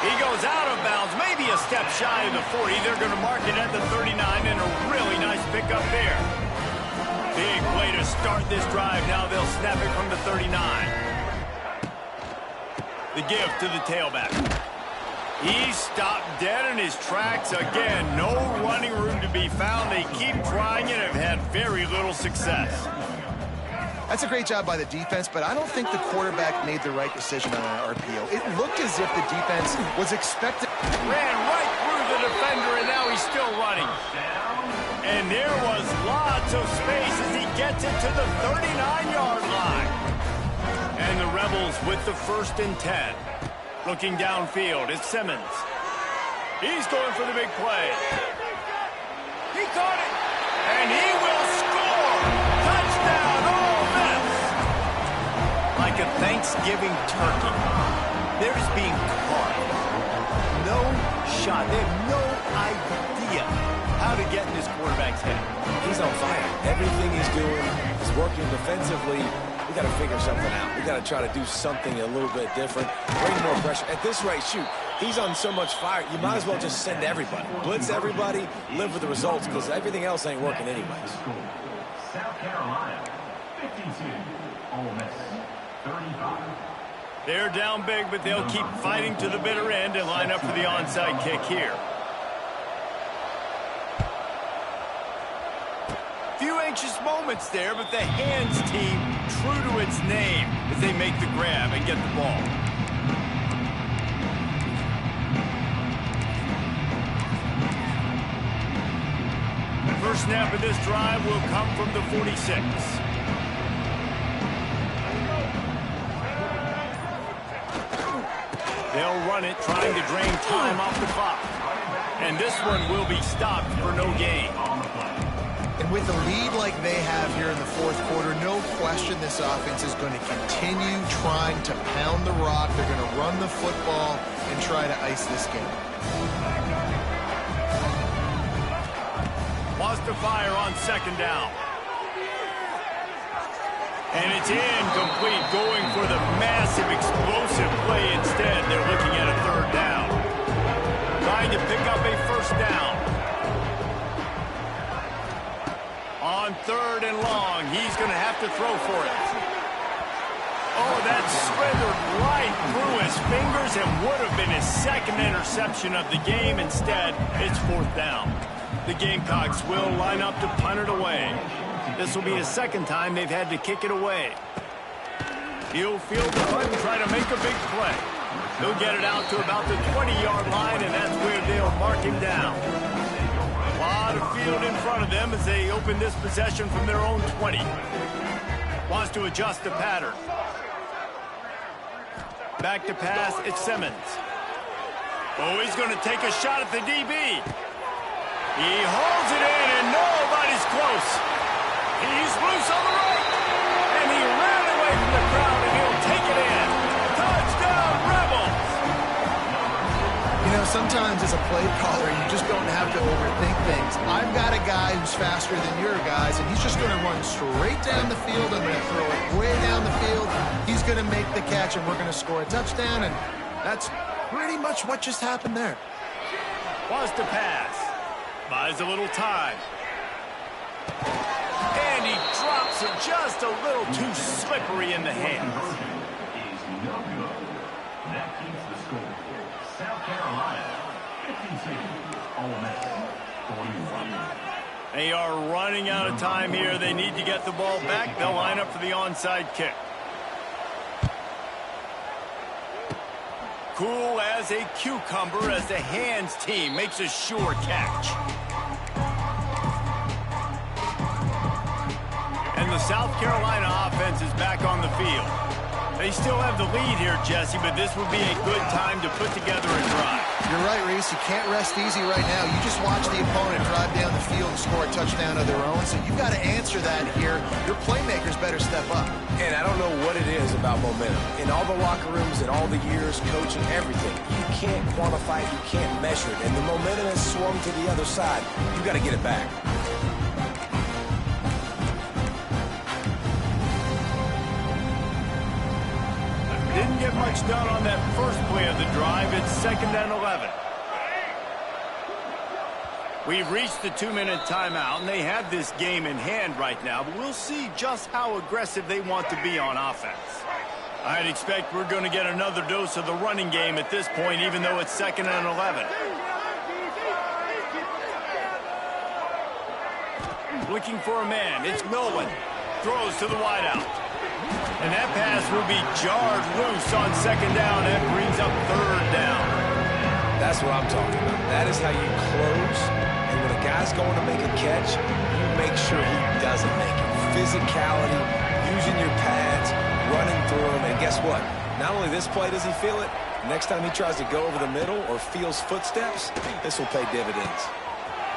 He goes out of bounds, maybe a step shy of the 40. They're going to mark it at the 39, and a really nice pickup there. Big play to to start this drive. Now they'll snap it from the 39. The give to the tailback. He stopped dead in his tracks again. No running room to be found. They keep trying it and have had very little success. That's a great job by the defense, but I don't think the quarterback made the right decision on an RPO. It looked as if the defense was expecting. Ran right through the defender, and now he's still running. And there was lots of space as he gets it to the 39-yard line. And the Rebels with the 1st and 10. Looking downfield, it's Simmons. He's going for the big play. He caught it, and he will score. Touchdown, Ole Miss. Like a Thanksgiving turkey, they're just being caught. No shot. They have no idea how to get in this quarterback's head. He's on fire. Everything he's doing is working defensively. We got to figure something out. We got to try to do something a little bit different. Bring more pressure. At this rate, shoot, he's on so much fire, you might as well just send everybody. Blitz everybody, live with the results, because everything else ain't working anyways. South Carolina, 52. Ole Miss, 35. They're down big, but they'll keep fighting to the bitter end and line up for the onside kick here. Few anxious moments there, but the hands team true to its name as they make the grab and get the ball. The first snap of this drive will come from the 46. They'll run it, trying to drain time off the clock. And this one will be stopped for no gain. And with a lead like they have here in the 4th quarter, no question this offense is going to continue trying to pound the rock. They're going to run the football and try to ice this game. Wants to fire on 2nd down. And it's incomplete, going for the massive explosive play instead. They're looking at a 3rd down. Trying to pick up a 1st down. On 3rd and long, he's going to have to throw for it. Oh, that slithered right through his fingers and would have been his 2nd interception of the game. Instead, it's 4th down. The Gamecocks will line up to punt it away. This will be his 2nd time they've had to kick it away. He'll field the punt and try to make a big play. He'll get it out to about the 20-yard line, and that's where they'll mark him down. A lot of field in front of them as they open this possession from their own 20. Wants to adjust the pattern. Back to pass, it's Simmons. Oh, he's going to take a shot at the DB. He holds it in, and nobody's close. He's loose on the right, and he ran away from the crowd, and he'll take it in. Touchdown, Rebels! You know, sometimes as a play caller, you just don't have to overthink things. I've got a guy who's faster than your guys, and he's just going to run straight down the field. I'm going to throw it way down the field. He's going to make the catch, and we're going to score a touchdown, and that's pretty much what just happened there. Wants to pass. Buys a little time. And he drops it just a little too slippery in the hands. Is no good. That keeps the score. South Carolina, 52. Ole Miss, 41. They are running out of time here. They need to get the ball back. They'll line up for the onside kick. Cool as a cucumber as the hands team makes a sure catch. And the South Carolina offense is back on the field. They still have the lead here, Jesse, but this would be a good time to put together a drive. You're right, Reese. You can't rest easy right now. You just watch the opponent drive down the field and score a touchdown of their own, so you've got to answer that here. Your playmakers better step up. And I don't know what it is about momentum. In all the locker rooms, in all the years, coaching, everything, you can't quantify it, you can't measure it. And the momentum has swung to the other side. You got to get it back. Didn't get much done on that first play of the drive. It's 2nd and 11. We've reached the 2-minute timeout, and they have this game in hand right now, but we'll see just how aggressive they want to be on offense. I'd expect we're going to get another dose of the running game at this point, even though it's 2nd and 11. Looking for a man. It's Milwin. Throws to the wideout. And that pass will be jarred loose on 2nd down. That brings up 3rd down. That's what I'm talking about. That is how you close. And when a guy's going to make a catch, you make sure he doesn't make it. Physicality, using your pads, running through him. And guess what? Not only this play does he feel it, next time he tries to go over the middle or feels footsteps, this will pay dividends.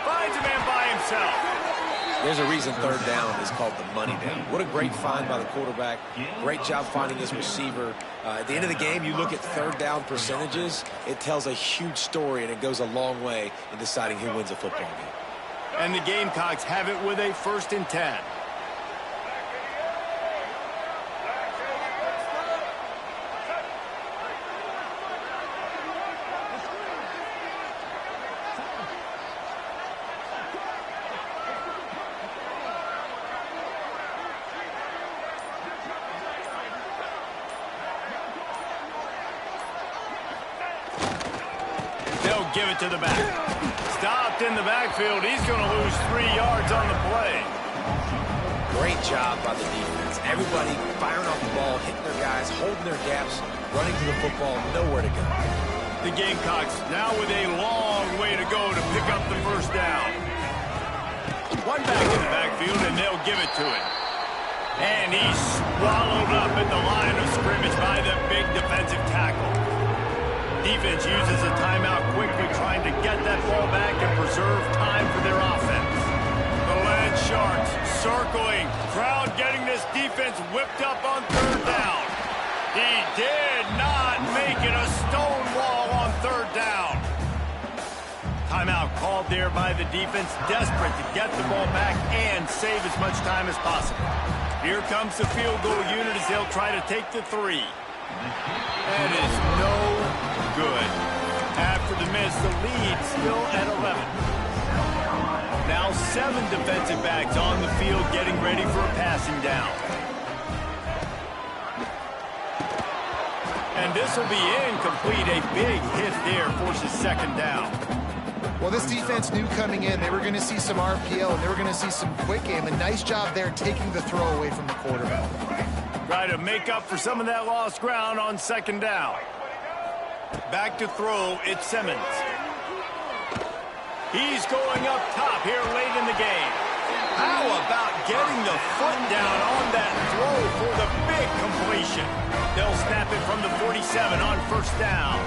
Finds a man by himself. There's a reason 3rd down is called the money down. What a great find by the quarterback. Great job finding his receiver. At the end of the game, you look at 3rd down percentages. It tells a huge story, and it goes a long way in deciding who wins a football game. And the Gamecocks have it with a 1st and 10. Give it to the back. Stopped in the backfield. He's going to lose 3 yards on the play. Great job by the defense. Everybody firing off the ball, hitting their guys, holding their gaps, running to the football, nowhere to go. The Gamecocks now with a long way to go to pick up the 1st down. One back in the backfield, and they'll give it to him. And he's swallowed up at the line of scrimmage by the big defensive tackle. Defense uses a timeout quickly, trying to get that ball back and preserve time for their offense. The Land Sharks circling. Crowd getting this defense whipped up on 3rd down. He did not make it a stone wall on 3rd down. Timeout called there by the defense, desperate to get the ball back and save as much time as possible. Here comes the field goal unit as they'll try to take the 3. That is no good. After the miss, the lead still at 11. Now 7 defensive backs on the field getting ready for a passing down. And this will be incomplete. A big hit there forces 2nd down. Well, this defense knew coming in they were going to see some RPO and they were going to see some quick game. A nice job there taking the throw away from the quarterback. Try to make up for some of that lost ground on 2nd down. Back to throw, it's Simmons. He's going up top here late in the game. How about getting the foot down on that throw for the big completion? They'll snap it from the 47 on 1st down.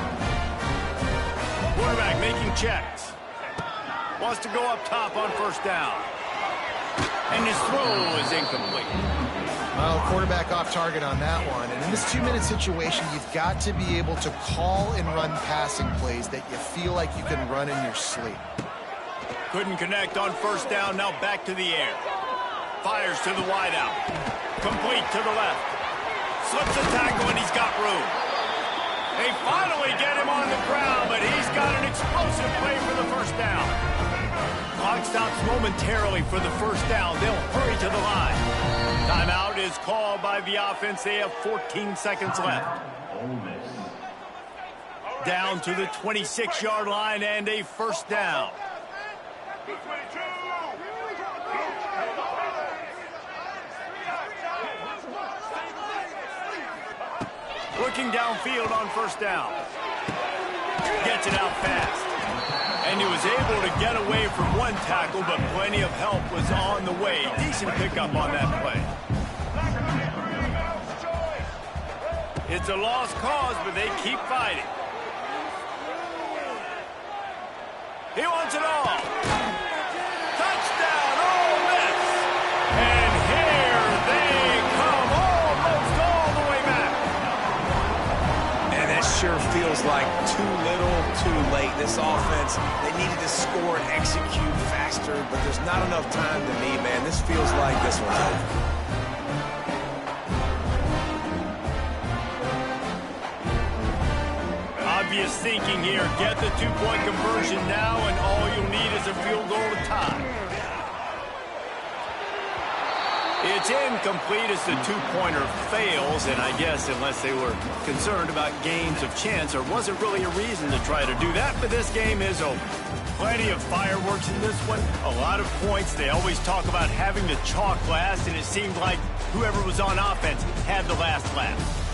Quarterback making checks. Wants to go up top on 1st down. And his throw is incomplete. Well, quarterback off target on that one. And in this 2-minute situation, you've got to be able to call and run passing plays that you feel like you can run in your sleep. Couldn't connect on 1st down, now back to the air. Fires to the wideout. Complete to the left. Slips a tackle and he's got room. They finally get him on the ground, but he's got an explosive play for the 1st down. Clock stops momentarily for the 1st down. They'll hurry to the line. Timeout is called by the offense. They have 14 seconds left. Down to the 26-yard line and a 1st down. Looking downfield on 1st down. Gets it out fast. And he was able to get away from one tackle, but plenty of help was on the way. Decent pickup on that play. It's a lost cause, but they keep fighting. He wants it all. Touchdown, Ole Miss. And here they come, almost all the way back. And that sure feels like too little, too late. This offense, they needed to score and execute faster, but there's not enough time to me, man. This feels like this one's over. obvious thinking here. Get the two-point conversion now, and all you'll need is a field goal to tie. It's incomplete as the two-pointer fails, and I guess unless they were concerned about games of chance, there wasn't really a reason to try to do that, but this game is over. Plenty of fireworks in this one, a lot of points. They always talk about having to chalk last, and it seemed like whoever was on offense had the last laugh.